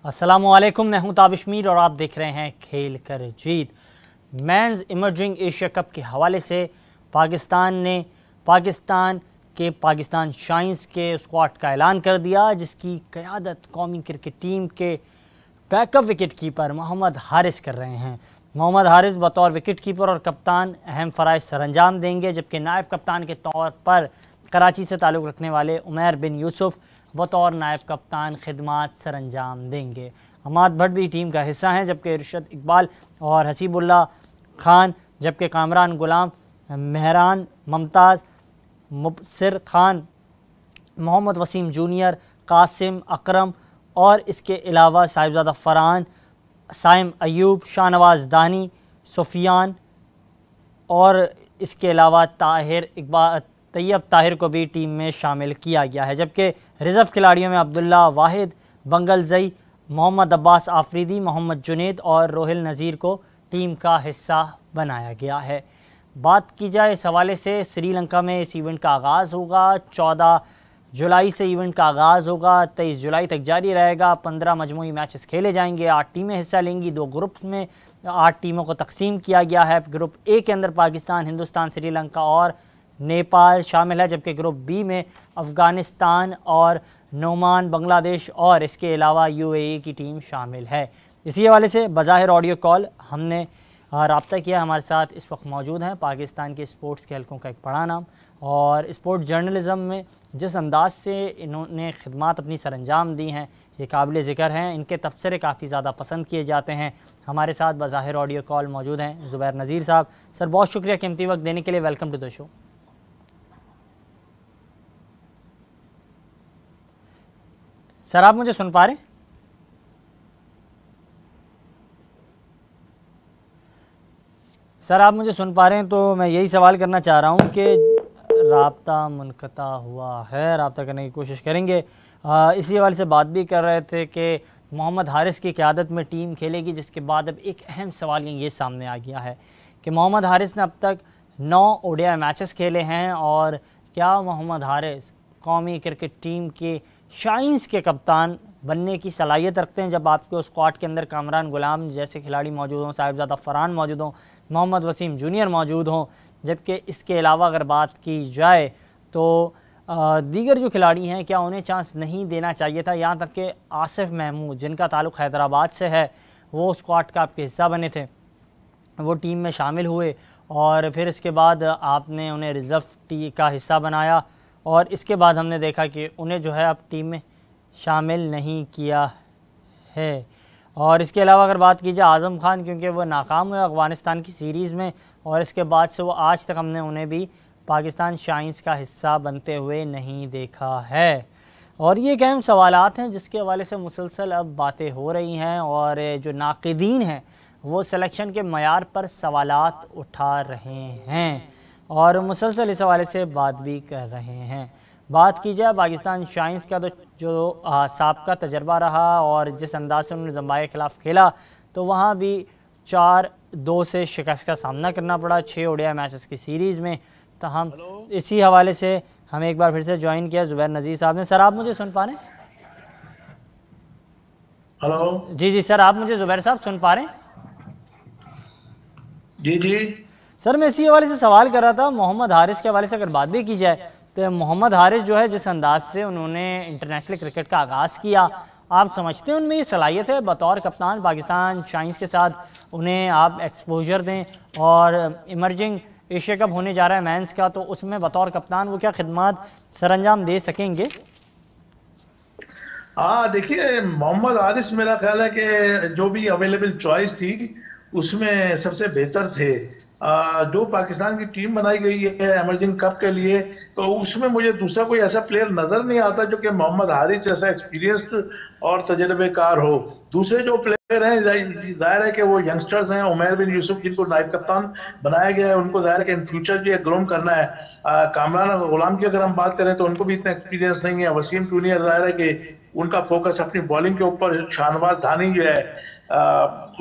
अस्सलामुअलैकुम, मैं हूं ताबिश मीर और आप देख रहे हैं खेल कर जीत। मेंस इमर्जिंग एशिया कप के हवाले से पाकिस्तान शाइन्स के स्क्वाड का ऐलान कर दिया, जिसकी क़यादत कौमी क्रिकेट टीम के backup wicket keeper Mohammad Haris कर रहे हैं। मोहम्मद हारिस बतौर विकेट कीपर और कप्तान अहम फ़राइज़ सरअंजाम देंगे, जबकि नायब कप्तान के तौर पर कराची से ताल्लुक़ रखने वाले उमैर बिन यूसुफ बतौर नायब कप्तान खिदमात सरअंजाम देंगे। हमाद भट्ट भी टीम का हिस्सा हैं, जबकि इरशद इकबाल और हसीबुल्ला खान, जबकि कामरान गुलाम, मेहरान मुमताज़, मुबसिर खान, मोहम्मद वसीम जूनियर, कासिम अकरम और इसके अलावा साहिबजादा फरहान, साइम अयूब, शाहनवाज़ दानी, सुफियान और इसके अलावा तैयब ताहिर को भी टीम में शामिल किया गया है। जबकि रिज़र्व खिलाड़ियों में अब्दुल्ला वाहिद, बंगल जई, मोहम्मद अब्बास आफरीदी, मोहम्मद जुनेद और रोहिल नज़ीर को टीम का हिस्सा बनाया गया है। बात की जाए इस हवाले से, श्रीलंका में इस इवेंट का आगाज़ होगा। 14 जुलाई से इवेंट का आगाज़ होगा, 23 जुलाई तक जारी रहेगा। 15 मजमूई मैचेस खेले जाएंगे, 8 टीमें हिस्सा लेंगी। 2 ग्रुप्स में 8 टीमों को तकसीम किया गया है। ग्रुप ए के अंदर पाकिस्तान, हिंदुस्तान, श्रीलंका और नेपाल शामिल है, जबकि ग्रुप बी में अफ़गानिस्तान और नोमान, बांग्लादेश और इसके अलावा यूएई की टीम शामिल है। इसी हवाले से बज़ाहिर ऑडियो कॉल हमने रब्ता किया। हमारे साथ इस वक्त मौजूद हैं पाकिस्तान के स्पोर्ट्स के हलकों का एक बड़ा नाम और स्पोर्ट जर्नलिज़म में जिस अंदाज से इन्होंने खिदमात अपनी सरअंजाम दी हैं, ये काबिल ज़िक्र हैं। इनके तबसरे काफ़ी ज़्यादा पसंद किए जाते हैं। हमारे साथ बज़ाहिर ऑडियो कॉल मौजूद हैं ज़ुबैर नज़ीर साहब। सर, बहुत शुक्रिया कीमती वक्त देने के लिए। Welcome to the show. Sir, आप मुझे सुन पा रहे हैं? सर, आप मुझे सुन पा रहे हैं? तो मैं यही सवाल करना चाह रहा हूं कि राब्ता मुनक़ता हुआ है, राब्ता करने की कोशिश करेंगे। इसी हवाले से बात भी कर रहे थे कि मोहम्मद हारिस की क़यादत में टीम खेलेगी, जिसके बाद अब एक अहम सवाल ये सामने आ गया है कि मोहम्मद हारिस ने अब तक 9 ओडीआई मैचेस खेले हैं और क्या मोहम्मद हारिस कौमी क्रिकेट टीम के शाइन्स के कप्तान बनने की सलाहियत रखते हैं, जब आपके स्क्वाड के अंदर कामरान गुलाम जैसे खिलाड़ी मौजूद हों, साहिबजादा फरहान मौजूद हों, मोहम्मद वसीम जूनियर मौजूद हों। जबकि इसके अलावा अगर बात की जाए तो दीगर जो खिलाड़ी हैं, क्या उन्हें चांस नहीं देना चाहिए था? यहाँ तक कि आसिफ महमूद, जिनका ताल्लुक़ हैदराबाद से है, वो स्क्वाड का आपके हिस्सा बने थे, वो टीम में शामिल हुए और फिर इसके बाद आपने उन्हें रिज़र्व का हिस्सा बनाया और इसके बाद हमने देखा कि उन्हें जो है अब टीम में शामिल नहीं किया है। और इसके अलावा अगर बात की जाए आज़म खान, क्योंकि वो नाकाम हुए अफ़गानिस्तान की सीरीज़ में और इसके बाद से वो आज तक हमने उन्हें भी पाकिस्तान शाइन्स का हिस्सा बनते हुए नहीं देखा है। और ये एक अहम सवालात हैं जिसके हवाले से मुसलसल अब बातें हो रही हैं और जो नाक़िदीन हैं वो सिलेक्शन के मयार पर सवालात उठा रहे हैं और मुसलसल इस हवाले से बात भी कर रहे हैं। बात की जाए पाकिस्तान शाइन्स का, तो जो साबका तजर्बा रहा और जिस अंदाज से उन्होंने ज़िम्बाब्वे के ख़िलाफ़ खेला, तो वहाँ भी 4-2 से शिकस्त का सामना करना पड़ा 6 ओडीआई मैचेस की सीरीज़ में। तो हम इसी हवाले से हमें एक बार फिर से ज्वाइन किया ज़ुबैर नज़ीर साहब ने। सर, आप मुझे सुन पा रहे हैं? हेलो। जी सर, आप मुझे ज़ुबैर साहब सुन पा रहे हैं? जी सर, मैं इसी हवाले से सवाल कर रहा था, मोहम्मद हारिस के हवाले से अगर बात भी की जाए तो मोहम्मद हारिस जो है, जिस अंदाज से उन्होंने इंटरनेशनल क्रिकेट का आगाज़ किया, आप समझते हैं उनमें ये सलाहियत है बतौर कप्तान पाकिस्तान शाइन्स के साथ उन्हें आप एक्सपोजर दें और इमर्जिंग एशिया कप होने जा रहा है मेंस का, तो उसमें बतौर कप्तान वो क्या खिदमत सरअंजाम दे सकेंगे? देखिए, मोहम्मद हारिस मेरा ख्याल है कि जो भी अवेलेबल चॉइस थी उसमें सबसे बेहतर थे। जो पाकिस्तान की टीम बनाई गई है इमर्जिंग कप के लिए, तो उसमें मुझे दूसरा कोई ऐसा प्लेयर नजर नहीं आता जो कि मोहम्मद हारिस जैसा एक्सपीरियंस्ड और तजर्बेकार हो। दूसरे जो प्लेयर हैं, जाहिर है कि वो यंगस्टर्स हैं। उमैर बिन यूसुफ, जिनको नायब कप्तान बनाया गया है, उनको जाहिर है कि इन फ्यूचर जो है ग्रोम करना है। कामरान गुलाम की अगर हम बात करें तो उनको भी इतना एक्सपीरियंस नहीं है। वसीम जूनियर, जाहिर है कि उनका फोकस अपनी बॉलिंग के ऊपर। शाहनवाज दानी जो है,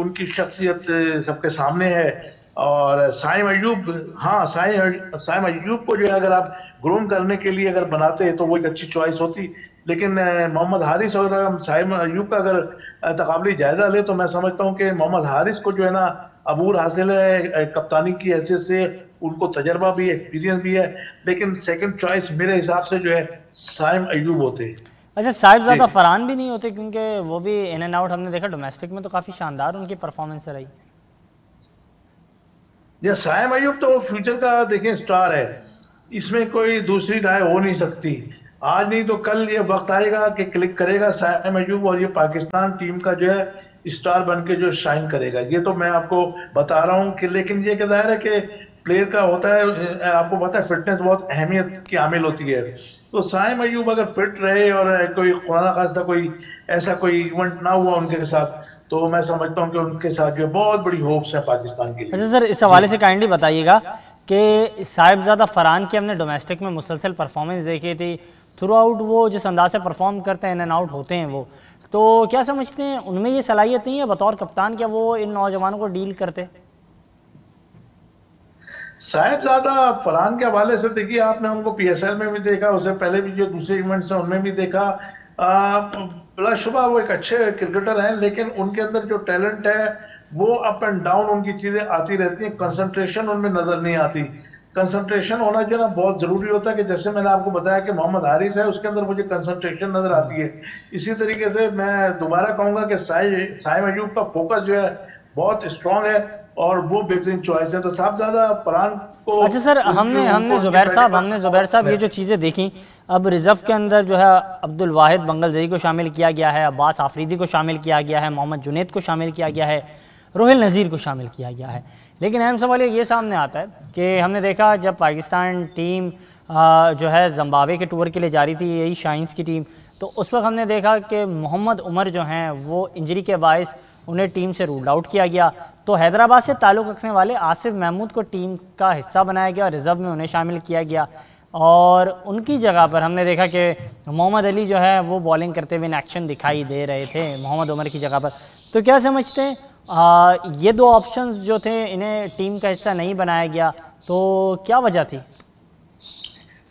उनकी शख्सियत सबके सामने है। और साइम अयूब, साइम अयूब को जो है अगर आप ग्रूम करने के लिए अगर बनाते तो वो एक अच्छी चॉइस होती। लेकिन मोहम्मद हारिस और हम साइम अयूब का अगर तकाबली जायजा ले तो मैं समझता हूँ कि मोहम्मद हारिस को जो है ना अबूर हासिल है कप्तानी की हैसियत से, उनको तजर्बा भी एक्सपीरियंस भी है, लेकिन सेकंड चॉइस मेरे हिसाब से जो है साइम अयूब होते। अच्छा, साहिबजादा फरहान भी नहीं होते क्योंकि वो भी इन एंड आउट हमने देखा डोमेस्टिक में तो काफ़ी शानदार उनकी परफॉर्मेंस रही। या साइम अयूब तो फ्यूचर का देखें स्टार है, इसमें कोई दूसरी राय हो नहीं सकती। आज नहीं तो कल ये वक्त आएगा कि क्लिक करेगा साइम अयूब और ये पाकिस्तान टीम का जो है स्टार बन के जो शाइन करेगा, ये तो मैं आपको बता रहा हूँ कि। लेकिन ये क्या है कि प्लेयर का होता है, आपको पता है फिटनेस बहुत अहमियत की आमिल होती है। तो साइम अयूब अगर फिट रहे और कोई खुदा खास्ता कोई ऐसा कोई इवेंट ना हुआ उनके साथ, तो मैं समझता हूँ कि उनके साथ जो बहुत बड़ी होप्स है पाकिस्तान के लिए। अच्छा सर, इस हवाले से काइंडली बताइएगा कि साहिबजादा फरहान की हमने डोमेस्टिक में मुसलसल परफॉर्मेंस देखी थी, थ्रू आउट वो जिस अंदाज से परफॉर्म करते हैं, इन एंड आउट होते हैं वो, तो क्या समझते हैं उनमें ये सलाहियत नहीं है बतौर कप्तान, क्या वो इन नौजवानों को डील करते? साहिबजादा फरहान के हवाले से देखिए, आपने उनको पीएसएल में भी देखा, उससे पहले भी जो दूसरे इवेंट्स हैं उनमें भी देखा। बिलाशुबा वो एक अच्छे क्रिकेटर हैं, लेकिन उनके अंदर जो टैलेंट है वो अप एंड डाउन उनकी चीजें आती रहती हैं, कंसंट्रेशन उनमें नजर नहीं आती। कंसंट्रेशन होना जो है ना बहुत जरूरी होता है, कि जैसे मैंने आपको बताया कि मोहम्मद हारिस है, उसके अंदर मुझे कंसंट्रेशन नजर आती है। इसी तरीके से मैं दोबारा कहूंगा कि साइम अयूब का फोकस जो है बहुत स्ट्रांग है और वो बेहतरीन चॉइस है। तो साहबजादा फरहान को, अच्छा सर, हमने जुबैर साहब ये जो चीज़ें देखी, अब रिजर्व के अंदर जो है अब्दुल वाहिद बंगलजई को शामिल किया गया है, अब्बास आफरीदी को शामिल किया गया है, मोहम्मद जुनैद को शामिल किया गया है, रोहिल नज़ीर को शामिल किया गया है। लेकिन अहम सवाल ये सामने आता है कि हमने देखा जब पाकिस्तान टीम जो है ज़िम्बाब्वे के टूर के लिए जा रही थी, यही शाइन्स की टीम, तो उस वक्त हमने देखा कि मोहम्मद उमर जो हैं वो इंजरी के बायस उन्हें टीम से रूल आउट किया गया। तो हैदराबाद से ताल्लुक़ रखने वाले आसिफ महमूद को टीम का हिस्सा बनाया गया, रिज़र्व में उन्हें शामिल किया गया, और उनकी जगह पर हमने देखा कि मोहम्मद अली जो है वो बॉलिंग करते हुए इन एक्शन दिखाई दे रहे थे मोहम्मद उमर की जगह पर। तो क्या समझते हैं ये दो ऑप्शंस जो थे इन्हें टीम का हिस्सा नहीं बनाया गया, तो क्या वजह थी?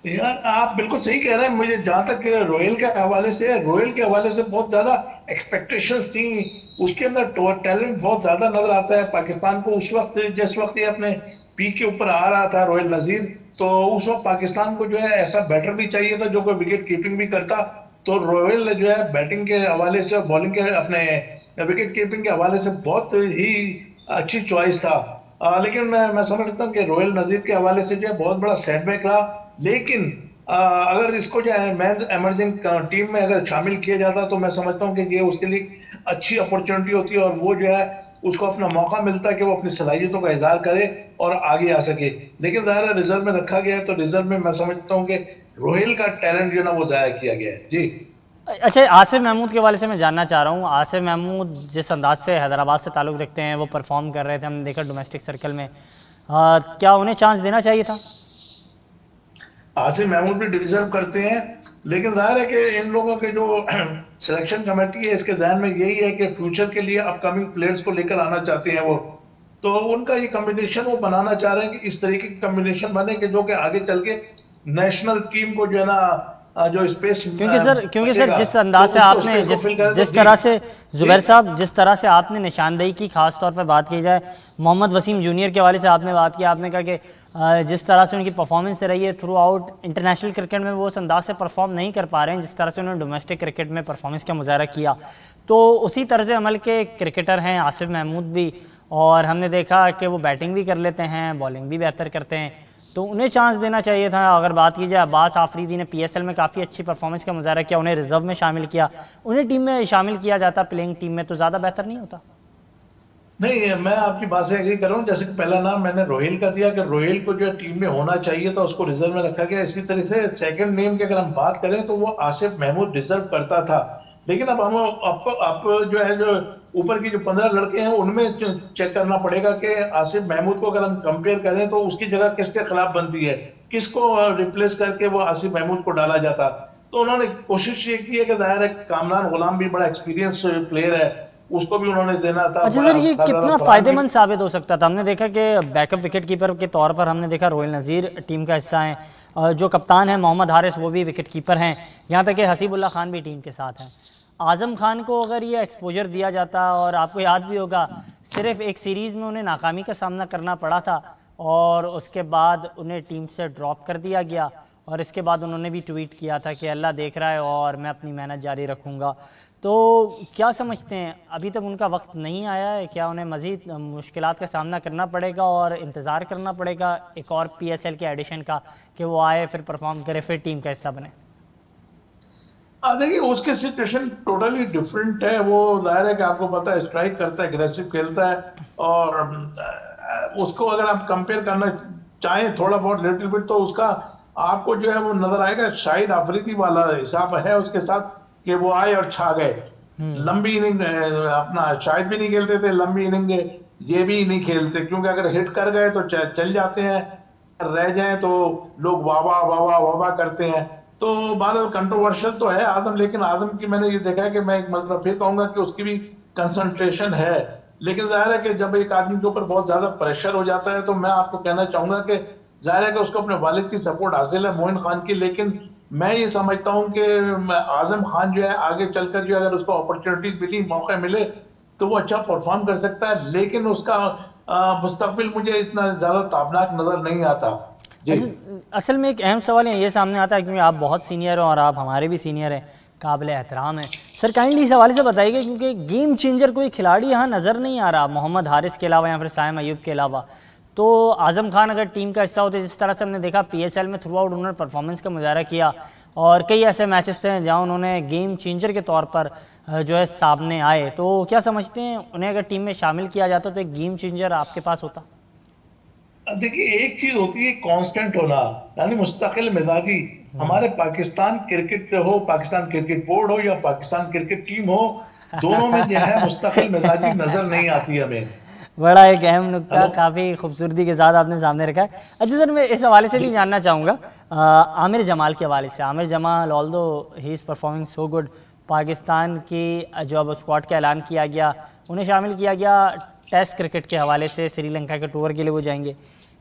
यार आप बिल्कुल सही कह रहे हैं। मुझे जहां तक रोयल के हवाले से बहुत ज्यादा एक्सपेक्टेशंस थी, उसके अंदर टैलेंट बहुत ज्यादा नजर आता है पाकिस्तान को। उस वक्त जिस वक्त ये अपने पीक के ऊपर आ रहा था रोयल नजीर, तो उस वक्त पाकिस्तान को जो है ऐसा बैटर भी चाहिए था जो कोई विकेट कीपिंग भी करता। तो रोयल जो है बैटिंग के हवाले से और बॉलिंग के अपने विकेट कीपिंग के हवाले से बहुत ही अच्छी चॉइस था। लेकिन मैं समझता हूँ कि रोयल नजीर के हवाले से जो है बहुत बड़ा सेटबैक रहा। लेकिन अगर इसको जो है मैन एमर्जिंग टीम में अगर शामिल किया जाता, तो मैं समझता हूँ कि ये उसके लिए अच्छी अपॉर्चुनिटी होती है और वो जो है उसको अपना मौका मिलता है कि वो अपनी सलाहियतों का इजहार करे और आगे आ सके। लेकिन ज़ाहिर रिजर्व में रखा गया है, तो रिजर्व में मैं समझता हूँ कि रोहिल का टैलेंट जो ना वो ज़ाया किया गया है। जी अच्छा, आसिफ महमूद के वाले से मैं जानना चाह रहा हूँ, आसिफ महमूद जिस अंदाज से हैदराबाद से ताल्लुक़ रखते हैं, वो परफॉर्म कर रहे थे, हमने देखा डोमेस्टिक सर्कल में, क्या उन्हें चांस देना चाहिए था? आसिफ महमूद भी डिजर्व करते हैं, लेकिन जाहिर है कि इन लोगों के जो सिलेक्शन कमेटी है इसके ध्यान में यही है कि फ्यूचर के लिए अपकमिंग प्लेयर्स को लेकर आना चाहते हैं वो। तो उनका ये कॉम्बिनेशन वो बनाना चाह रहे हैं कि इस तरीके की कॉम्बिनेशन बने कि जो कि आगे चल के नेशनल टीम को जो है ना जो स्पेस, क्योंकि सर जिस अंदाज से आपने जिस तरह से जुबैर साहब जिस तरह से आपने निशानदेही की, खास तौर पर बात की जाए मोहम्मद वसीम जूनियर के हवाले से आपने बात की, आपने कहा कि जिस तरह से उनकी परफॉर्मेंस रही है थ्रू आउट इंटरनेशनल क्रिकेट में वो उस अंदाज से परफॉर्म नहीं कर पा रहे हैं जिस तरह से उन्होंने डोमेस्टिक क्रिकेट में परफॉर्मेंस का मुजाहरा किया। तो उसी तर्ज अमल के क्रिकेटर हैं आसिफ महमूद भी, और हमने देखा कि वो बैटिंग भी कर लेते हैं, बॉलिंग भी बेहतर करते हैं, तो उन्हें चांस देना चाहिए था। अगर बात की जाए अब्बास आफरीदी ने पीएसएल में काफ़ी अच्छी परफॉर्मेंस का मुजाहरा किया, उन्हें रिजर्व में शामिल किया, उन्हें टीम में शामिल किया जाता प्लेइंग टीम में, तो ज़्यादा बेहतर नहीं होता? नहीं, मैं आपकी बात से एग्री कर रहा हूँ। जैसे कि पहला नाम मैंने रोहिल का दिया कि रोहिल को जो है टीम में होना चाहिए था, उसको रिजर्व में रखा गया। इसी तरह से सेकंड नेम की अगर हम बात करें तो वो आसिफ महमूद डिजर्व करता था। लेकिन अब हम आपको जो है जो ऊपर की जो 15 लड़के हैं उनमें चेक करना पड़ेगा कि आसिफ महमूद को अगर हम कंपेयर करें तो उसकी जगह किसके खिलाफ बनती है, किसको रिप्लेस करके वो आसिफ महमूद को डाला जाता। तो उन्होंने कोशिश ये की है कि जाहिर है कामरान गुलाम भी बड़ा एक्सपीरियंस प्लेयर है, उसको भी उन्होंने देना था। अच्छा सर, ये कितना फ़ायदेमंद साबित हो सकता था? हमने देखा कि बैकअप विकेट कीपर के तौर पर हमने देखा रोहिल नज़ीर टीम का हिस्सा हैं, जो कप्तान है मोहम्मद हारिस वो भी विकेट कीपर हैं, यहाँ तक कि हसीबुल्ला खान भी टीम के साथ हैं। आज़म खान को अगर ये एक्सपोजर दिया जाता, और आपको याद भी होगा सिर्फ एक सीरीज़ में उन्हें नाकामी का सामना करना पड़ा था और उसके बाद उन्हें टीम से ड्रॉप कर दिया गया, और इसके बाद उन्होंने भी ट्वीट किया था कि अल्लाह देख रहा है और मैं अपनी मेहनत जारी रखूँगा। तो क्या समझते हैं, अभी तक उनका वक्त नहीं आया है? क्या उन्हें मज़ीद मुश्किलात का सामना करना पड़ेगा और इंतज़ार करना पड़ेगा एक और PSL के एडिशन का कि वो आए, फिर परफॉर्म करे, फिर टीम का हिस्सा बने? देखिए उसकी सिचुएशन टोटली डिफरेंट है। वो जाहिर है कि आपको पता है स्ट्राइक करता है, अग्रेसिव खेलता है, और उसको अगर आप कंपेयर करना चाहें थोड़ा बहुत लिटिल बिट, तो उसका आपको जो है वो नजर आएगा शायद अफरीदी वाला हिसाब है उसके साथ, कि वो आए और छा गए। लंबी इनिंग अपना शायद भी नहीं खेलते थे, लंबी इनिंग ये भी नहीं खेलते, क्योंकि अगर हिट कर गए तो चल जाते हैं, रह जाए तो लोग वाह वाह वाह वाह वाह वाह करते हैं। तो बहरहाल कंट्रोवर्शियल तो है आदम, लेकिन आदम की मैंने ये देखा है कि मैं एक मतलब फिर कहूंगा कि उसकी भी कंसंट्रेशन है। लेकिन जाहिर है कि जब एक आदमी के ऊपर बहुत ज्यादा प्रेशर हो जाता है, तो मैं आपको कहना चाहूंगा कि जाहिर है कि उसको अपने वालिद की सपोर्ट हासिल है, मोइन खान की, लेकिन मैं ये समझता हूं कि आजम खान जो है आगे चलकर जो अगर उसको अपॉर्चुनिटी मिली, मौके मिले, तो वो अच्छा परफॉर्म कर सकता है, लेकिन उसका मुस्तकबिल मुझे इतना ज्यादा ताबनाक नजर नहीं आता। असल में एक अहम सवाल ये सामने आता है, क्योंकि आप बहुत सीनियर हो और आप हमारे भी सीनियर हैं, काबिल एहतराम है सर। काइंडली इस हवाले से बताइएगा, क्योंकि गेम चेंजर कोई खिलाड़ी यहाँ नज़र नहीं आ रहा मोहम्मद हारिस के अलावा या फिर साइम अयूब के अलावा। तो आज़म खान अगर टीम का हिस्सा होते, जिस तरह से हमने देखा PSL में थ्रू आउट उन्होंने परफॉर्मेंस का मुजाहरा किया, और कई ऐसे मैचेस थे जहाँ उन्होंने गेम चेंजर के तौर पर जो है सामने आए, तो क्या समझते हैं उन्हें अगर टीम में शामिल किया जाता तो एक गेम चेंजर आपके पास होता? देखिए एक चीज होती है कांस्टेंट होना, यानी मुस्तकिल मिजाजी। हमारे पाकिस्तान क्रिकेट हो, पाकिस्तान क्रिकेट बोर्ड हो या पाकिस्तान क्रिकेट टीम हो, दोनों में जो है मुस्तकिल मिजाजी नजर नहीं आती हमें। बड़ा एक अहम नुक्ता काफ़ी खूबसूरती के साथ आपने सामने रखा है। अच्छा सर, मैं इस हवाले से भी जानना चाहूँगा आमिर जमाल के हवाले से। Aamir Jamal although he is performing so good, Pakistan की जो अब स्क्वाड का ऐलान किया गया, उन्हें शामिल किया गया टेस्ट क्रिकेट के हवाले से, श्रीलंका के टूर के लिए वो जाएंगे।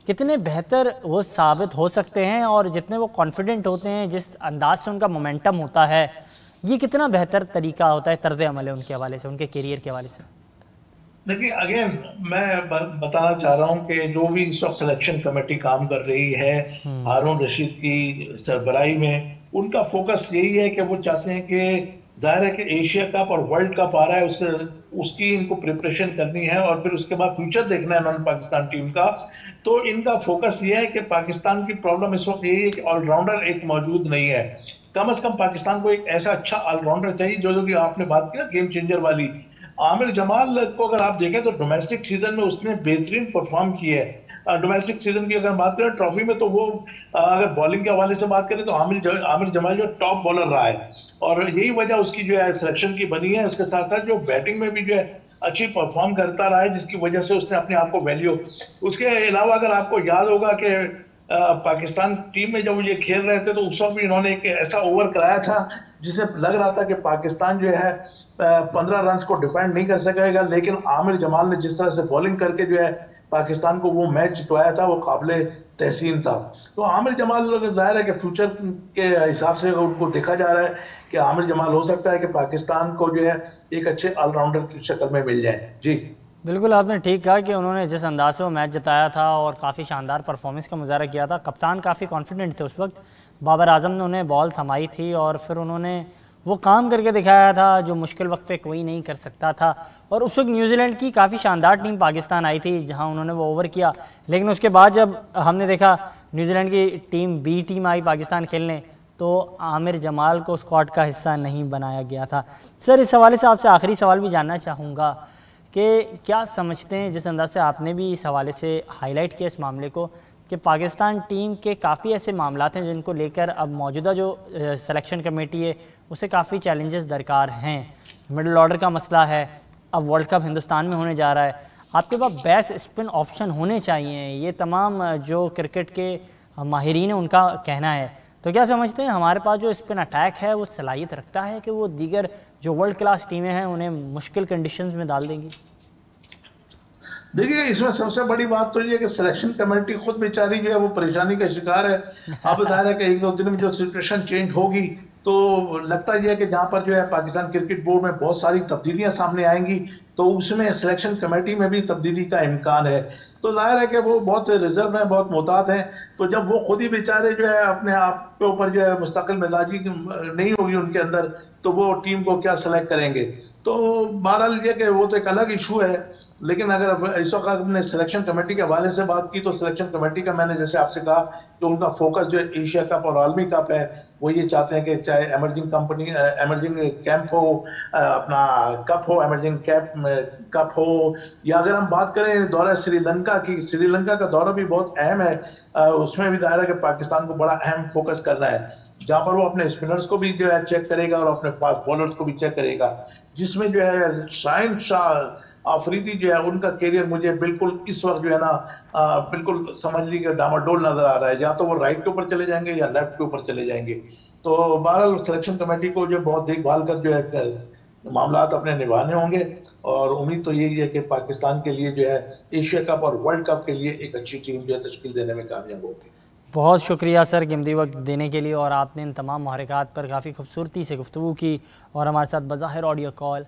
कितने बेहतर वो साबित हो सकते हैं, और जितने वो कॉन्फिडेंट होते हैं, जिस अंदाज से उनका मोमेंटम होता है, ये कितना बेहतर तरीका होता है, तर्ज अमल है उनके हवाले से, उनके कैरियर के हवाले से? देखिए अगेन मैं बताना चाह रहा हूं कि जो भी इस वक्त सिलेक्शन कमेटी काम कर रही है हारून रशीद की सरबराही में, उनका फोकस यही है कि वो चाहते हैं कि जाहिर है कि एशिया कप और वर्ल्ड कप आ रहा है, उसकी इनको प्रिपरेशन करनी है, और फिर उसके बाद फ्यूचर देखना है नॉन पाकिस्तान टीम का। तो इनका फोकस ये है कि पाकिस्तान की प्रॉब्लम इस वक्त यही है कि ऑलराउंडर एक मौजूद नहीं है। कम से कम पाकिस्तान को एक ऐसा अच्छा ऑलराउंडर चाहिए, जो कि आपने बात की ना गेम चेंजर वाली। आमिर जमाल को अगर आप देखें तो डोमेस्टिक सीजन में उसने बेहतरीन परफॉर्म किया है। डोमेस्टिक सीजन की अगर बात करें ट्रॉफी में, तो वो अगर बॉलिंग के हवाले से बात करें तो आमिर जमाल जो टॉप बॉलर रहा है, और यही वजह उसकी जो है सिलेक्शन की बनी है। उसके साथ साथ जो बैटिंग में भी जो है अच्छी परफॉर्म करता रहा है, जिसकी वजह से उसने अपने आप को वैल्यू। उसके अलावा अगर आपको याद होगा कि पाकिस्तान टीम में जब ये खेल रहे थे, तो उस वक्त भी इन्होंने एक ऐसा ओवर कराया था जिसे लग रहा था कि पाकिस्तान जो है 15 रन को डिफेंड नहीं कर सकेगा, लेकिन आमिर जमाल ने जिस तरह से बॉलिंग करके जो है पाकिस्तान को वो मैच जितवाया था, वो काबिल तहसीन था। तो आमिर जमाल जाहिर है कि फ्यूचर के हिसाब से उनको देखा जा रहा है कि आमिर जमाल हो सकता है कि पाकिस्तान को जो है एक अच्छे ऑलराउंडर की शक्ल में मिल जाए। जी बिल्कुल, आपने ठीक कहा कि उन्होंने जिस अंदाज से वो मैच जिताया था और काफ़ी शानदार परफॉर्मेंस का मुजाहरा किया था, कप्तान काफ़ी कॉन्फिडेंट थे उस वक्त, बाबर आजम ने उन्हें बॉल थमाई थी और फिर उन्होंने वो काम करके दिखाया था जो मुश्किल वक्त पे कोई नहीं कर सकता था। और उस वक्त न्यूजीलैंड की काफ़ी शानदार टीम पाकिस्तान आई थी, जहाँ उन्होंने वो ओवर किया, लेकिन उसके बाद जब हमने देखा न्यूजीलैंड की टीम बी टीम आई पाकिस्तान खेलने, तो आमिर जमाल को स्क्वाड का हिस्सा नहीं बनाया गया था। सर, इस हवाले से आपसे आखिरी सवाल भी जानना चाहूँगा कि क्या समझते हैं, जिस अंदाज से आपने भी इस हवाले से हाईलाइट किया इस मामले को, कि पाकिस्तान टीम के काफ़ी ऐसे मामलात हैं जिनको लेकर अब मौजूदा जो सिलेक्शन कमेटी है उसे काफ़ी चैलेंजेस दरकार हैं। मिडल ऑर्डर का मसला है, अब वर्ल्ड कप हिंदुस्तान में होने जा रहा है, आपके पास बेस्ट स्पिन ऑप्शन होने चाहिए, ये तमाम जो क्रिकेट के माहिरीन हैं उनका कहना है। तो क्या समझते हैं हमारे पास जो स्पिन अटैक है वो सलाहियत रखता है कि वो दीगर जो वर्ल्ड क्लास टीमें हैं उन्हें मुश्किल कंडीशंस में डाल देंगी? देखिए, इसमें सबसे बड़ी बात तो ये है कि सिलेक्शन कमेटी खुद बेचारी जो है वो परेशानी का शिकार है। अब बता रहा है कि एक दो दिन में जो सिचुएशन चेंज होगी, तो लगता यह है कि जहां पर जो है पाकिस्तान क्रिकेट बोर्ड में बहुत सारी तब्दीलियां सामने आएंगी, तो उसमें सिलेक्शन कमेटी में भी तब्दीली का इम्कान है। तो जाहिर है कि वो बहुत रिजर्व हैं, बहुत मोहतात हैं। तो जब वो खुद ही बेचारे जो है अपने आप के ऊपर जो है मुस्तकिल मिजाजी नहीं होगी उनके अंदर, तो वो टीम को क्या सेलेक्ट करेंगे? तो बहरहाल ये कि वो तो एक अलग इशू है। लेकिन अगर इस वक्त हमने सिलेक्शन कमेटी के हवाले से बात की, तो सिलेक्शन कमेटी का मैंने जैसे आपसे कहा कि उनका फोकस जो एशिया कप और आलमी कप है, वो ये चाहते हैं कि चाहे एमर्जिंग कैंप हो, अपना कप हो, एमर्जिंग कप हो, या अगर हम बात करें दौरा श्रीलंका की, श्रीलंका का दौरा भी बहुत अहम है। उसमें भी जाहिर है कि पाकिस्तान को बड़ा अहम फोकस करना है, जहां पर वो अपने स्पिनर्स को भी जो है चेक करेगा और अपने फास्ट बॉलर्स को भी चेक करेगा, जिसमें जो है शाहिन शाह आफरीदी जो है उनका कैरियर मुझे बिल्कुल इस वक्त जो है ना बिल्कुल समझ लीजिए डामाडोल नजर आ रहा है। या तो वो राइट के ऊपर चले जाएंगे या लेफ्ट के ऊपर चले जाएंगे। तो बहरहाल सिलेक्शन कमेटी को जो बहुत देखभाल कर जो है मामला अपने निभाने होंगे, और उम्मीद तो यही है कि पाकिस्तान के लिए जो है एशिया कप और वर्ल्ड कप के लिए एक अच्छी टीम जो है तश्कील देने में कामयाब होगी। बहुत शुक्रिया सर कीमती वक्त देने के लिए, और आपने इन तमाम महरक़ात पर काफ़ी खूबसूरती से गुफ्तगू की, और हमारे साथ बज़ाहिर ऑडियो कॉल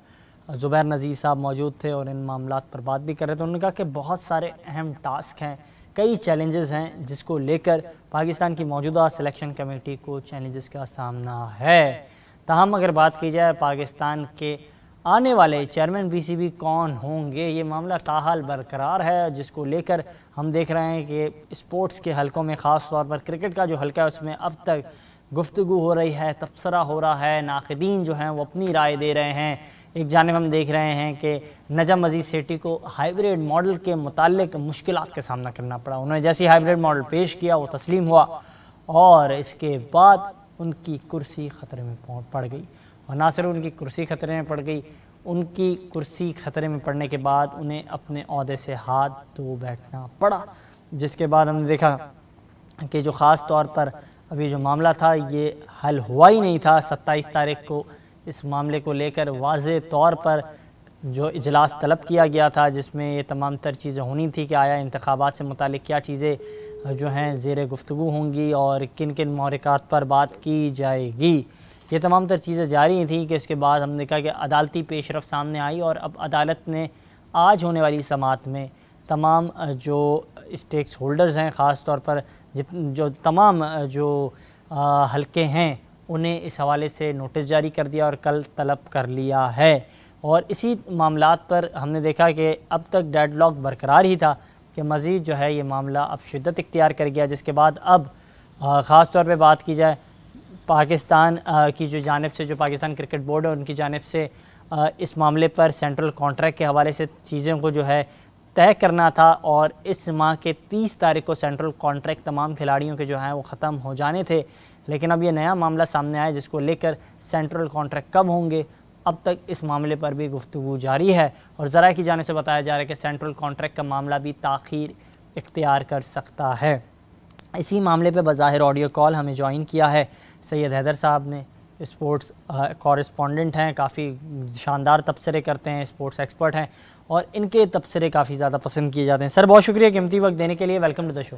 ज़ुबैर नज़ीर साहब मौजूद थे और इन मामलात पर बात भी कर रहे थे। उन्होंने कहा कि बहुत सारे अहम टास्क हैं, कई चैलेंजेस हैं जिसको लेकर पाकिस्तान की मौजूदा सिलेक्शन कमेटी को चैलेंजेस का सामना है। ताहम अगर बात की जाए पाकिस्तान के आने वाले चेयरमैन पीसीबी कौन होंगे, ये मामला ताहाल बरकरार है, जिसको लेकर हम देख रहे हैं कि स्पोर्ट्स के हलकों में ख़ास तौर पर क्रिकेट का जो हल्का है उसमें अब तक गुफ्तगू हो रही है, तबसरा हो रहा है, नाक़दीन जो हैं वो अपनी राय दे रहे हैं। एक जानिब हम देख रहे हैं कि नजम अजीज़ सेठी को हाइब्रिड मॉडल के मुताल्लिक मुश्किलात का सामना करना पड़ा। उन्होंने जैसे हाइब्रिड मॉडल पेश किया वो तस्लीम हुआ, और इसके बाद उनकी कुर्सी ख़तरे में पड़ गई। और ना सिर्फ उनकी कुर्सी ख़तरे में पड़ गई, उनकी कुर्सी ख़तरे में पड़ने के बाद उन्हें अपने ओहदे से हाथ धो बैठना पड़ा, जिसके बाद हमने देखा कि जो ख़ास तौर पर अभी जो मामला था ये हल हुआ ही नहीं था। 27 तारीख को इस मामले को लेकर वाज़े तौर पर जो इजलास तलब किया गया था, जिसमें ये तमाम तर चीज़ें होनी थी कि आया इंतखाबात से मुतालिक क्या चीज़ें जो हैं ज़ेर गुफ्तगू होंगी और किन किन महरक़ात पर बात की जाएगी, ये तमाम तर चीज़ें जारी थी। कि इसके बाद हमने कहा कि अदालती पेशरफ सामने आई, और अब अदालत ने आज होने वाली समाअत में तमाम जो स्टेक्स होल्डर्स हैं, ख़ास तौर पर जो तमाम जो हल्के हैं, उन्हें इस हवाले से नोटिस जारी कर दिया और कल तलब कर लिया है। और इसी मामलात पर हमने देखा कि अब तक डेडलॉक बरकरार ही था कि मज़ीद जो है ये मामला अब शिद्दत इख्तियार कर गया, जिसके बाद अब ख़ास तौर पे बात की जाए पाकिस्तान की जो जानिब से, जो पाकिस्तान क्रिकेट बोर्ड है उनकी जानिब से इस मामले पर सेंट्रल कॉन्ट्रैक्ट के हवाले से चीज़ों को जो है तय करना था, और इस माह के 30 तारीख को सेंट्रल कॉन्ट्रैक्ट तमाम खिलाड़ियों के जो हैं वो ख़त्म हो जाने थे। लेकिन अब ये नया मामला सामने आया जिसको लेकर सेंट्रल कॉन्ट्रैक्ट कब होंगे, अब तक इस मामले पर भी गुफ्तगू जारी है, और ज़रा की जाने से बताया जा रहा है कि सेंट्रल कॉन्ट्रैक्ट का मामला भी ताख़ीर इख्तियार कर सकता है। इसी मामले पे बज़ाहिर ऑडियो कॉल हमें ज्वाइन किया है सैयद हैदर साहब ने। स्पोर्ट्स कॉरेस्पॉन्डेंट हैं, काफ़ी शानदार तबसरे करते हैं, स्पोर्ट्स एक्सपर्ट हैं, और इनके तबसरे काफ़ी ज़्यादा पसंद किए जाते हैं। सर बहुत शुक्रिया कीमती वक्त देने के लिए, वेलकम टू द शो।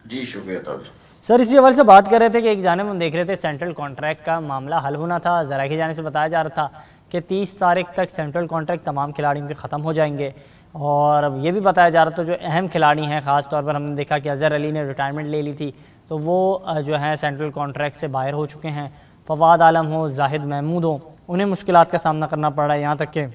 जी शुक्रिया ताज। सर इसी हवाले से बात कर रहे थे कि एक जानिब हम देख रहे थे सेंट्रल कॉन्ट्रैक्ट का मामला हल होना था, ज़रा की जाने से बताया जा रहा था कि 30 तारीख तक सेंट्रल कॉन्ट्रैक्ट तमाम खिलाड़ियों के ख़त्म हो जाएंगे, और अब ये भी बताया जा रहा था जो अहम खिलाड़ी हैं, ख़ास तौर पर हमने देखा कि अज़हर अली ने रिटायरमेंट ले ली थी, तो वो जो है सेंट्रल कॉन्ट्रैक्ट से बाहर हो चुके हैं। फवाद आलम हो, जाहिद महमूद हो, उन्हें मुश्किलात का सामना करना पड़ रहा है। यहाँ तक कि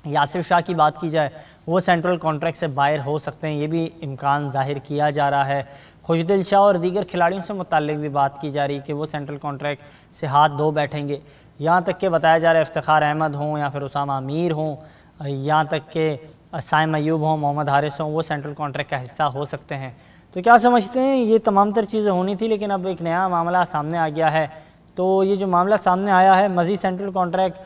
यासिर शाह की बात की जाए, वो सेंट्रल कॉन्ट्रैक्ट से बाहर हो सकते हैं, ये भी इम्कान जाहिर किया जा रहा है। खुशदिल शाह और दीगर खिलाड़ियों से मुताल्लिक भी बात की जा रही है कि वो सेंट्रल कॉन्ट्रैक्ट से हाथ धो बैठेंगे। यहाँ तक कि बताया जा रहा है इफ्तिखार अहमद हों या फिर उसामा अमीर हों, यहाँ तक कि साइम अयूब हों, मोहम्मद हारिस हों, वो सेंट्रल कॉन्ट्रैक्ट का हिस्सा हो सकते हैं। तो क्या समझते हैं, ये तमाम तर चीज़ें होनी थी, लेकिन अब एक नया मामला सामने आ गया है। तो ये जो मामला सामने आया है, मज़ीद सेंट्रल कॉन्ट्रैक्ट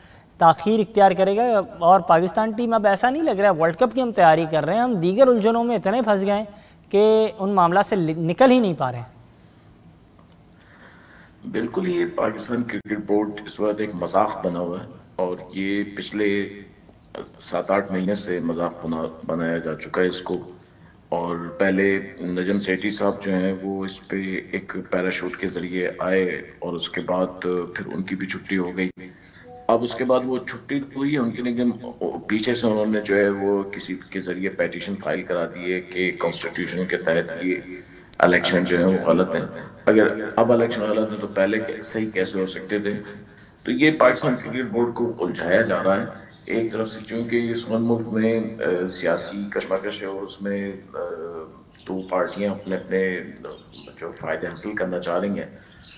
ताख़ीर इख्तियार करेगा, और पाकिस्तान टीम अब ऐसा नहीं लग रहा है वर्ल्ड कप की हम तैयारी कर रहे हैं, हम दीगर उलझनों में इतने फंस गए कि उन मामला से निकल ही नहीं पा रहे हैं। बिल्कुल, ये पाकिस्तान क्रिकेट बोर्ड इस वक्त एक मजाक बना हुआ है, और ये पिछले 7-8 महीने से मजाक बनाया जा चुका है इसको। और पहले नजम सेठी साहब जो हैं वो इस पे एक पैराशूट के जरिए आए, और उसके बाद फिर उनकी भी छुट्टी हो गई। अब उसके बाद वो छुट्टी तो हुई है उनकी, लेकिन पीछे से उन्होंने जो है वो किसी के जरिए पेटिशन फाइल करा दी है कि कॉन्स्टिट्यूशन के तहत ये इलेक्शन जो है वो गलत है। अगर अब इलेक्शन गलत है तो पहले सही कैसे हो सकते थे? तो ये पाकिस्तान क्रिकेट बोर्ड को उलझाया जा रहा है एक तरफ से, क्योंकि इस मुल्क में सियासी कशमकश है, और उसमें दो पार्टियां अपने अपने जो फायदे हासिल करना चाह रही हैं,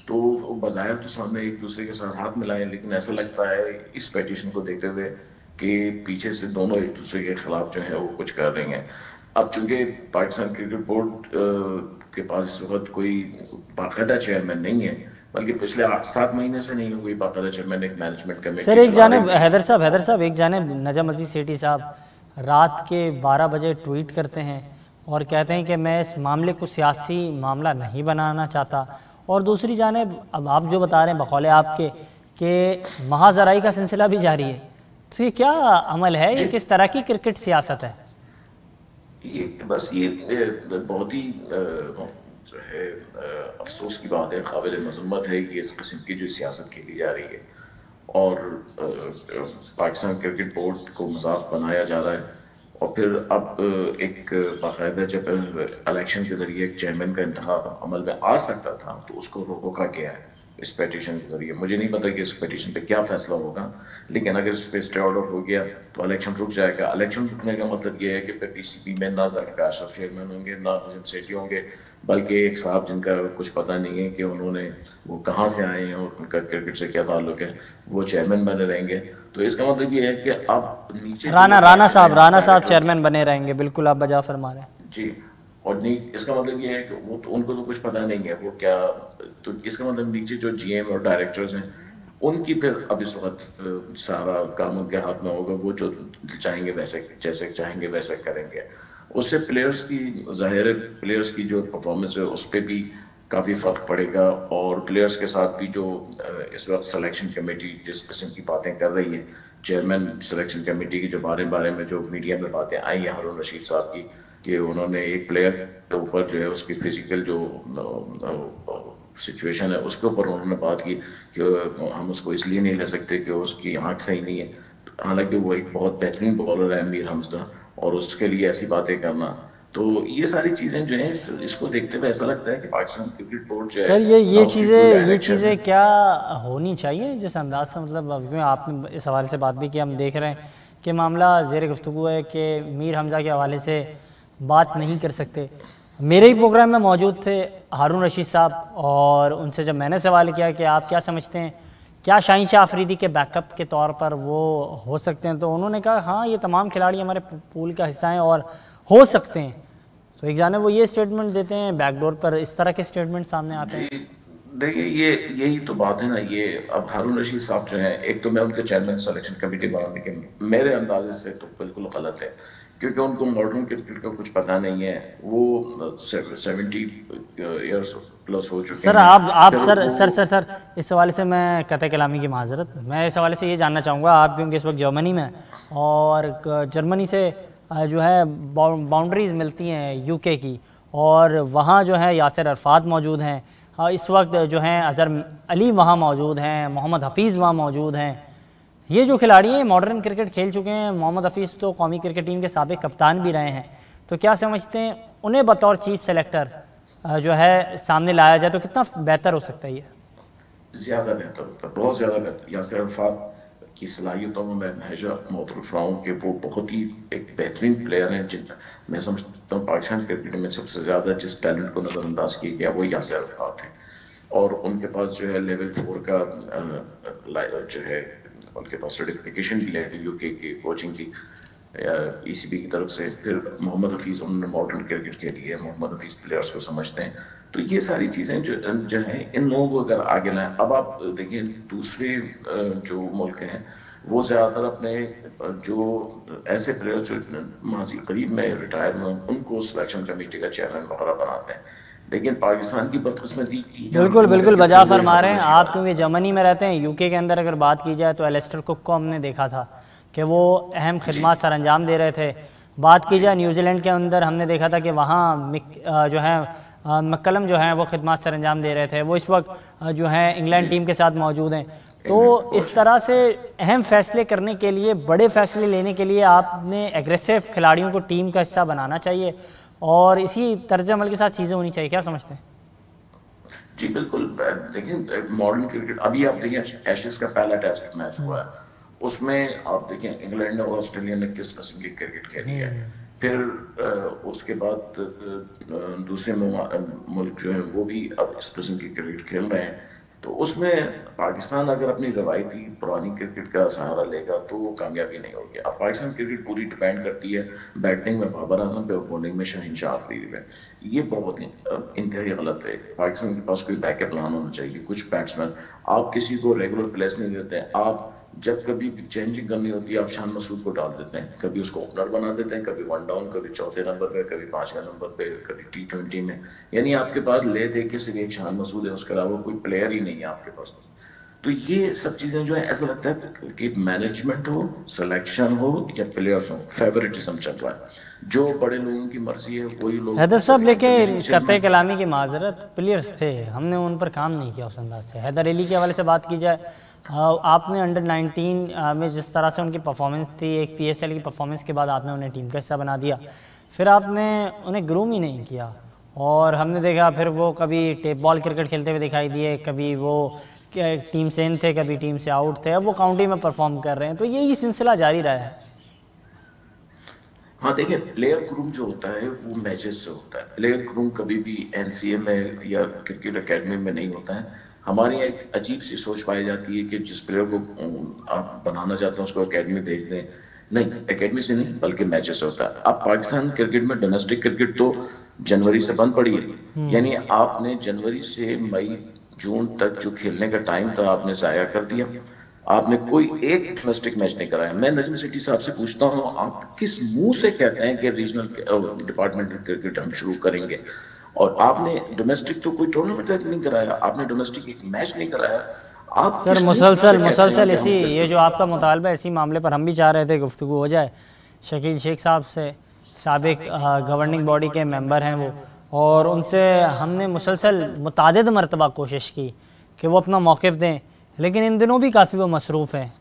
तो बाज़ाहिर तो सामने एक दूसरे के साथ हाथ मिलाएं, लेकिन ऐसा लगता है इस पेटिशन को देखते हुए कि पीछे से दोनों एक दूसरे के खिलाफ जो है वो कुछ कर रही हैं। अब चूंकि पाकिस्तान क्रिकेट बोर्ड के पास इस वक्त कोई बाकायदा चेयरमैन नहीं है, बल्कि पिछले 7 महीने से नहीं है कोई बाकायदा चेयरमैन, एक मैनेजमेंट कमेटी सर एक चला जानिब रही थी। हैदर साहब एक जानिब नजम अजीज सेठी साहब रात के 12 बजे ट्वीट करते हैं और कहते हैं कि मैं इस मामले को सियासी मामला नहीं बनाना चाहता, और दूसरी जानिब अब आप जो बता रहे हैं बकौले आपके कि महाजराई का सिलसिला भी जारी है, तो ये क्या अमल है, ये किस तरह की क्रिकेट सियासत है? ये बस ये बहुत ही जो है अफसोस की बात है, काबिल मजम्मत है कि इस किस्म की जो सियासत खेली जा रही है, और पाकिस्तान क्रिकेट बोर्ड को मजाक बनाया जा रहा है। और फिर अब एक बाकायदा जब इलेक्शन के जरिए एक चेयरमैन का इंतखाब अमल में आ सकता था, तो उसको रोका गया है इस पेटिशन के जरिए। मुझे नहीं पता कि इस पेटिशन पे क्या फैसला होगा, लेकिन अगर इस पे स्टे ऑर्डर हो गया तो इलेक्शन रुक जाएगा। इलेक्शन रुकने का मतलब ये है कि फिर पीसीबी में ना ज़रका अशरफ चेयरमैन होंगे, ना नजम सेठी होंगे, बल्कि एक साहब जिनका कुछ पता नहीं है कि उन्होंने वो कहाँ से आए हैं और उनका क्रिकेट से क्या ताल्लुक है, वो चेयरमैन बने रहेंगे। तो इसका मतलब ये है कि अब नीचे राना साहब चेयरमैन बने रहेंगे, बिल्कुल आप बजा फरमा रहे हैं जी। और नहीं, इसका मतलब ये है कि वो तो उनको तो कुछ पता नहीं है वो क्या, तो इसका मतलब नीचे जो जीएम और डायरेक्टर्स हैं उनकी फिर अब इस वक्त सारा काम उनके हाथ में होगा, वो जो चाहेंगे वैसे जैसे चाहेंगे वैसे करेंगे। उससे प्लेयर्स की जाहिर है प्लेयर्स की जो परफॉर्मेंस है उस पर भी काफ़ी फर्क पड़ेगा, और प्लेयर्स के साथ भी जो इस वक्त सिलेक्शन कमेटी जिस किस्म की बातें कर रही है, चेयरमैन सिलेक्शन कमेटी की जो बारे में जो मीडिया में बातें आई हैं हारून रशीद साहब की, कि उन्होंने एक प्लेयर के ऊपर जो है उसकी फिजिकल जो सिचुएशन है उसके ऊपर उन्होंने बात की कि हम उसको इसलिए नहीं ले सकते कि उसकी आंख सही नहीं है, हालांकि वो एक बहुत बेहतरीन बॉलर है मीर हमजा, और उसके लिए ऐसी बातें करना। तो ये सारी चीजें जो है इसको देखते हुए ऐसा लगता है कि पाकिस्तान क्रिकेट बोर्ड जो है सर ये चीज़ें क्या होनी चाहिए जिस अंदाज से, मतलब क्योंकि आपने इस हवाले से बात भी की, हम देख रहे हैं कि मामला ज़ेर गुफ्तगू है कि मीर हमजा के हवाले से बात नहीं कर सकते। मेरे ही प्रोग्राम में मौजूद थे हारून रशीद साहब, और उनसे जब मैंने सवाल किया कि आप क्या समझते हैं, क्या शाहीन शाह अफरीदी के बैकअप के तौर पर वो हो सकते हैं, तो उन्होंने कहा हाँ ये तमाम खिलाड़ी हमारे पूल का हिस्सा हैं और हो सकते हैं। तो एक जाने वो ये स्टेटमेंट देते हैं, बैकडोर पर इस तरह के स्टेटमेंट सामने आते हैं। देखिए यही तो बात है ना, ये अब हारून रशीद साहब जो है, एक तो मैं उनके चेयरमैन सिलेक्शन कमेटी बनाने के मेरे अंदाजे से तो बिल्कुल गलत है, क्योंकि उनको मॉडर्न क्रिकेट का कुछ पता नहीं है। वो 70 इयर्स प्लस हो चुके सर हैं। आप सर इस हवाले से मैं कतई कलामी की माजरत, मैं इस हवाले से ये जानना चाहूँगा, आप क्योंकि इस वक्त जर्मनी में, और जर्मनी से जो है बाउंड्रीज़ मिलती हैं यूके की, और वहाँ जो है यासिर अरफात मौजूद हैं, इस वक्त जो हैं अज़हर अली वहाँ मौजूद हैं, मोहम्मद हफीज़ वहाँ मौजूद हैं। ये जो खिलाड़ी हैं मॉडर्न क्रिकेट खेल चुके हैं, मोहम्मद हफीज़ तो कौमी क्रिकेट टीम के साबिक़ कप्तान भी रहे हैं, तो क्या समझते हैं उन्हें बतौर चीफ सेलेक्टर जो है सामने लाया जाए तो कितना बेहतर हो सकता है? ये ज्यादा बेहतर होता है, बहुत ज्यादा बेहतर। यासिर अरफात की सलाहियतों में मैं हमेशा मोतरफ रहा हूँ कि वो बहुत ही एक बेहतरीन प्लेयर हैं, जिन मैं समझता हूँ पाकिस्तान क्रिकेट में सबसे ज्यादा जिस टैलेंट को नजरअंदाज किया गया वो यासिर अरफात है। और उनके पास जो है लेवल 4 का जो है उनके पास सर्टिफिकेशन भी है यूके की कोचिंग की, ईसीबी की तरफ से। फिर मोहम्मद हफीज़, उन्होंने मॉडर्न क्रिकेट के लिए मोहम्मद हफीज़ प्लेयर्स को समझते हैं। तो ये सारी चीज़ें जो हैं इन लोगों को अगर आगे लाएं। अब आप देखिए दूसरे जो मुल्क हैं वो ज़्यादातर अपने जो ऐसे प्लेयर्स जो माजी करीब में रिटायर हुए उनको सिलेक्शन कमेटी का चेयरमैन वगैरह बनाते हैं। लेकिन पाकिस्तान की बदकिस्मती बिल्कुल बिल्कुल बजा फरमा रहे हैं आप, क्योंकि जर्मनी में रहते हैं। यूके के अंदर अगर बात की जाए तो एलिस्टर कुक को हमने देखा था कि वो अहम खिदमत सर अंजाम दे रहे थे। बात की जाए न्यूजीलैंड के अंदर हमने देखा था कि वहाँ जो है मक्कलम जो है वो खिदमत सर अंजाम दे रहे थे। वो इस वक्त जो है इंग्लैंड टीम के साथ मौजूद हैं। तो इस तरह से अहम फैसले करने के लिए, बड़े फैसले लेने के लिए आपने एग्रेसिव खिलाड़ियों को टीम का हिस्सा बनाना चाहिए और इसी तर्ज अमल के साथ चीज़ें होनी चाहिए। क्या समझते हैं? जी बिल्कुल। देखिए मॉडर्न क्रिकेट, अभी आप देखिए एशेज का पहला टेस्ट मैच हुआ है, उसमें आप देखें इंग्लैंड और ऑस्ट्रेलिया ने किस किस्म की क्रिकेट खेली है। फिर उसके बाद दूसरे मुल्क जो है वो भी अब इस किस्म की क्रिकेट खेल रहे हैं। तो उसमें पाकिस्तान अगर अपनी रवायती पुरानी क्रिकेट का सहारा लेगा तो वो कामयाबी नहीं होगी। अब पाकिस्तान क्रिकेट पूरी डिपेंड करती है बैटिंग में बाबर आजम पे और बॉलिंग में शहीनशाह अफरीदी पे। ये बहुत इंतहाई गलत है। पाकिस्तान के पास कोई बैकअप प्लान होना चाहिए। कुछ बैट्समैन, आप किसी को रेगुलर प्लेस नहीं देते हैं। आप जब कभी चेंजिंग करनी होती है आप शान मसूद को डाल देते हैं, कभी उसको ओपनर बना देते हैं, कभी वन डाउन, कभी चौथे नंबर पे, कभी पांचवें नंबर पे, कभी T20 में। यानी आपके पास ले दे के सिर्फ एक शान मसूद है, उसके अलावा कोई प्लेयर ही नहीं है आपके पास। तो ये सब चीजें जो है ऐसा लगता है कि मैनेजमेंट हो, सिलेक्शन हो या प्लेयर्स हो, फेवरेटिज्म चल रहा है। जो बड़े लोगों की मर्जी है वही लोग। हैदर साहब लेकिन कतई कलामी की माजरत, प्लेयर्स थे, हमने उन पर काम नहीं किया उस अंदाज से। हैदर अली के हवाले से बात की जाए, आपने अंडर 19 में जिस तरह से उनकी परफॉर्मेंस थी, एक PSL की परफॉर्मेंस के बाद आपने उन्हें टीम का हिस्सा बना दिया, फिर आपने उन्हें ग्रूम ही नहीं किया और हमने देखा फिर वो कभी टेप बॉल क्रिकेट खेलते हुए दिखाई दिए, कभी वो टीम से इन थे, कभी टीम से आउट थे, अब वो काउंटी में परफॉर्म कर रहे हैं। तो यही सिलसिला जारी रहा है। हाँ देखिए, प्लेयर ग्रूम जो होता है वो मैचेस से होता है। प्लेयर ग्रूम कभी भी NCA में या क्रिकेट एकेडमी में नहीं होता है। हमारी एक अजीब सी सोच पाई जाती है कि जिस प्लेयर को आप बनाना चाहते हैं उसको एकेडमी भेज दें। नहीं, एकेडमी से नहीं बल्कि मैचेस से होता है। अब पाकिस्तान क्रिकेट में डोमेस्टिक क्रिकेट तो जनवरी से बंद पड़ी है। यानी आपने जनवरी से मई जून तक जो खेलने का टाइम था आपने जाया कर दिया। आपने कोई एक डोमेस्टिक मैच नहीं कराया। मैं नजम सेठी साहब से पूछता हूँ, आप किस मुंह से कहते हैं कि रीजनल डिपार्टमेंटल क्रिकेट हम शुरू करेंगे और आपने डोमेस्टिक तो कोई टूर्नामेंट तक नहीं कराया, आपने डोमेस्टिक एक मैच नहीं कराया। आप सर मुसलसल इसी ये जो आपका मुतालबा है, इसी मामले पर हम भी चाह रहे थे गुफ्तगू हो जाए शकील शेख साहब से। साबिक गवर्निंग बॉडी के मेंबर हैं वो, और उनसे हमने मुसलसल मुतादिद मरतबा कोशिश की कि वो अपना मौक़िफ़ दें, लेकिन इन दिनों भी काफ़ी वो मसरूफ़ हैं।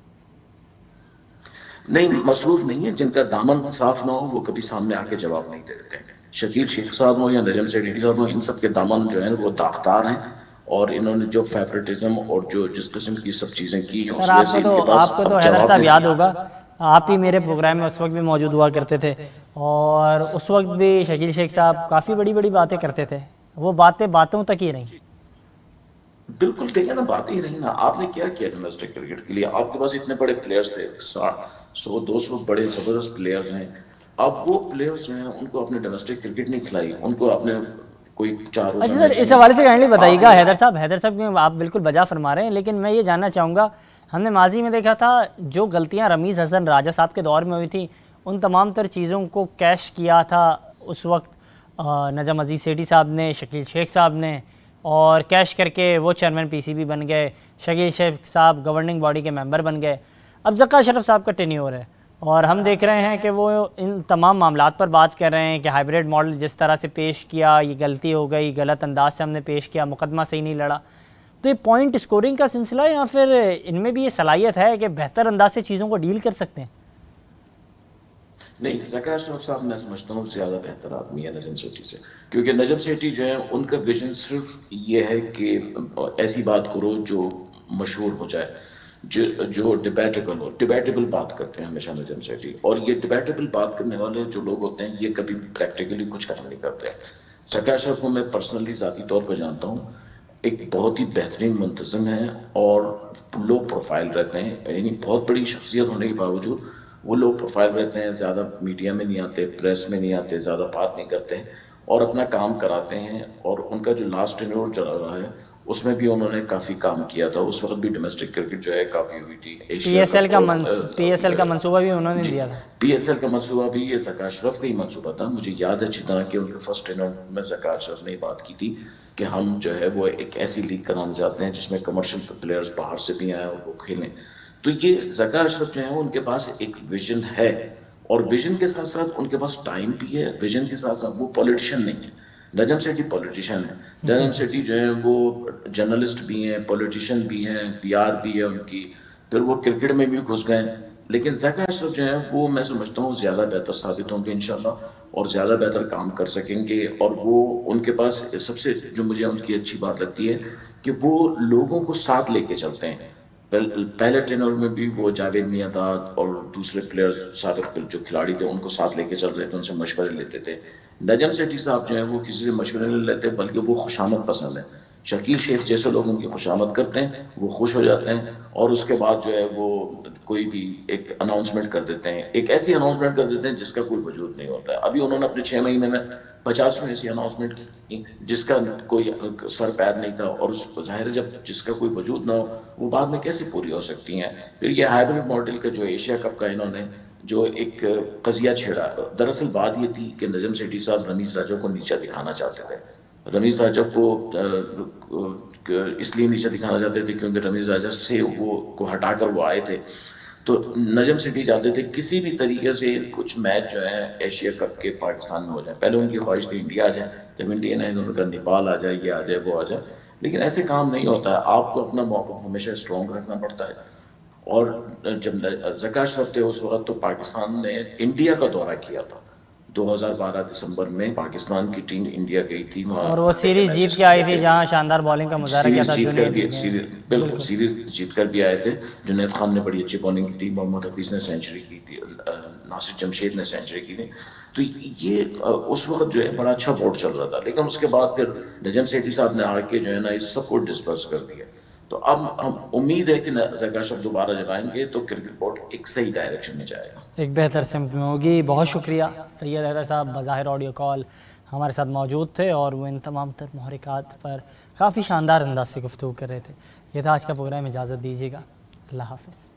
नहीं, मसरूफ़ नहीं है। जिनका दामन साफ ना हो वो कभी सामने आके जवाब नहीं देते हैं। शकील शेख साहब हो या नजम सेठी साहब हो, इन सब के दामन जो है वो दागदार हैं और इन्होंने जो फेवरेटिज्म और जो जिस किस्म की सब चीज़ें की हैं, आपको तो हैदर साहब याद होगा, आप ही मेरे प्रोग्राम में उस वक्त भी मौजूद हुआ करते थे और उस वक्त भी शकील शेख साहब काफ़ी बड़ी बड़ी बातें करते थे। वो बातें बातों तक ही रहीं। बिल्कुल, देखिए ना, बात ही रही ना। आपने क्या किया डोमेस्टिक क्रिकेट के लिए? आपके पास इतने बड़े प्लेयर्स थे, 100-200 बड़े जबरदस्त प्लेयर्स हैं। अब वो प्लेयर्स जो हैं उनको अपने डोमेस्टिक क्रिकेट नहीं खिलाई, उनको आपने कोई 4 अच्छा सर, इस हवाले से काइंडली बताइएगा हैदर साहब क्यों आप बिल्कुल बजा फरमा रहे हैं, लेकिन मैं ये जानना चाहूँगा, हमने माजी में देखा था जो गलतियाँ रमीज़ हसन राजा साहब के दौर में हुई थी, उन तमाम तर चीज़ों को कैश किया था उस वक्त नजम अजीज़ सेठी साहब ने, शकील शेख साहब ने, और कैश करके वो चेयरमैन PCB बन गए। शकील शेख साहब गवर्निंग बॉडी के मेंबर बन गए। अब ज़का अशरफ साहब का टेन्योर है और हम देख रहे हैं कि वो इन तमाम मामलात पर बात कर रहे हैं कि हाइब्रिड मॉडल जिस तरह से पेश किया ये गलती हो गई, गलत अंदाज से हमने पेश किया, मुकदमा सही नहीं लड़ा। तो ये पॉइंट स्कोरिंग का सिलसिला या फिर इनमें भी ये सलाहियत है कि बेहतर अंदाज से चीज़ों को डील कर सकते हैं? नहीं, ज़का अशरफ साहब मैं समझता हूँ ज़्यादा बेहतर आदमी है नजम सेठी से, क्योंकि नजम सेठी जो है उनका विजन सिर्फ ये है कि ऐसी बात करो जो मशहूर हो जाए, जो डिबेटेबल हो। डिबेटेबल बात करते हैं हमेशा नजम सेठी, और ये डिबेटेबल बात करने वाले जो लोग होते हैं ये कभी प्रैक्टिकली कुछ काम नहीं करते। ज़का अशरफ को मैं पर्सनली ज़ाती तौर पर जानता हूँ, एक बहुत ही बेहतरीन मुंतज़िम है और लो प्रोफाइल रहते हैं। यानी बहुत बड़ी शख्सियत होने के बावजूद वो लो प्रोफाइल रहते हैं, ज़्यादा मीडिया में नहीं आते, प्रेस में नहीं आते, ज़्यादा बात नहीं करते हैं और अपना काम कराते हैं। और उनका जो लास्ट टेन्योर चला रहा है उसमें भी उन्होंने काफी काम किया था। उस वक्त भी डोमेस्टिक क्रिकेट जो है काफी हुई थी। पीएसएल का मंसूबा भी उन्होंने जी, दिया था। पीएसएल का मंसूबा भी ये ज़का अशरफ का ही मंसूबा था। मुझे याद है अच्छी तरह कि उनके फर्स्ट टेन्योर में ज़का अशरफ ने बात की थी कि हम जो है वो एक ऐसी लीग कराना चाहते हैं जिसमें कमर्शियल प्लेयर्स बाहर से भी आए और वो खेलें। तो ये ज़का अशरफ जो है उनके पास एक विजन है, और विजन के साथ साथ उनके पास टाइम भी है। विजन के साथ साथ वो पॉलिटिशियन नहीं है। नजम सेठी पॉलिटिशियन है। नजम सेठी जो है वो जर्नलिस्ट भी हैं, पॉलिटिशियन भी हैं, पीआर भी है उनकी, फिर वो क्रिकेट में भी घुस गए। लेकिन ज़का अशरफ जो है वो मैं समझता हूँ ज़्यादा बेहतर साबित होंगे इंशाल्लाह, और ज़्यादा बेहतर काम कर सकेंगे। और वो उनके पास सबसे जो मुझे उनकी अच्छी बात लगती है कि वो लोगों को साथ लेके चलते हैं। पहले टेन्योर में भी वो जावेद मियांदाद और दूसरे प्लेयर्स, साबिक जो खिलाड़ी थे, उनको साथ लेके चल रहे थे, उनसे मशवरे लेते थे। नजम सेठी साहब जो है वो किसी से मशवरे नहीं लेते, बल्कि वो खुशामद पसंद है। शकील शेख जैसे लोग उनकी खुशामद करते हैं, वो खुश हो जाते हैं, और उसके बाद जो है वो कोई भी एक अनाउंसमेंट कर देते हैं, एक ऐसी अनाउंसमेंट कर देते हैं जिसका कोई वजूद नहीं होता है। अभी उन्होंने अपने 6 महीने में 50 में ऐसी अनाउंसमेंट की जिसका कोई सर पैर नहीं था, और उस जाहिर जब जिसका कोई वजूद ना हो वो बाद में कैसे पूरी हो सकती हैं। फिर ये हाइब्रिड मॉडल का जो एशिया कप का इन्होंने जो एक कजिया छेड़ा, दरअसल बात ये थी कि नजम सेठी साहब रमीज राजा को नीचा दिखाना चाहते थे। रमीज राजा को इसलिए नीचा दिखाना चाहते थे क्योंकि रमीज राजा से वो को हटाकर वो आए थे। तो नजम सेठी चाहते थे किसी भी तरीके से कुछ मैच जो है एशिया कप के पाकिस्तान में हो जाए। पहले उनकी ख्वाहिश थी इंडिया आ जाए, जब इंडिया ने उन्होंने कहा नेपाल आ जाए, ये आ जाए, वो आ जाए। लेकिन ऐसे काम नहीं होता है, आपको अपना मौक़िफ़ हमेशा स्ट्रॉन्ग रखना पड़ता है। और जब ज़का अशरफ थे उस वक्त तो पाकिस्तान ने इंडिया का दौरा किया था। 2012 दिसंबर में पाकिस्तान की टीम इंडिया गई थी वहाँ, और वो सीरीज जीत के आई थी जहाँ शानदार बॉलिंग का मुजाहरा किया था। बिल्कुल सीरीज जीत कर भी आए थे। जुनैद खान ने बड़ी अच्छी बॉलिंग की थी, मोहम्मद हफीज ने सेंचुरी की थी, नासिर जमशेद ने सेंचुरी की थी। तो ये उस वक्त जो है बड़ा अच्छा बोर्ड चल रहा था। लेकिन उसके बाद फिर नजम सेठी साहब ने आके जो है ना इस सब को डिस्पर्स कर दिया। तो अब हम उम्मीद है कि ज़का अशरफ दोबारा जब आएंगे तो क्रिकेट बोर्ड एक सही डायरेक्शन में जाएगा, एक बेहतर सिमत में होगी। बहुत शुक्रिया सैयद हैदर साहब, बज़ाहिर ऑडियो कॉल हमारे साथ मौजूद थे और वो इन तमाम तर महरिकात पर काफ़ी शानदार अंदाज से गुफ्तगू कर रहे थे। ये था आज का प्रोग्राम, इजाज़त दीजिएगा, अल्लाह हाफ़िज़।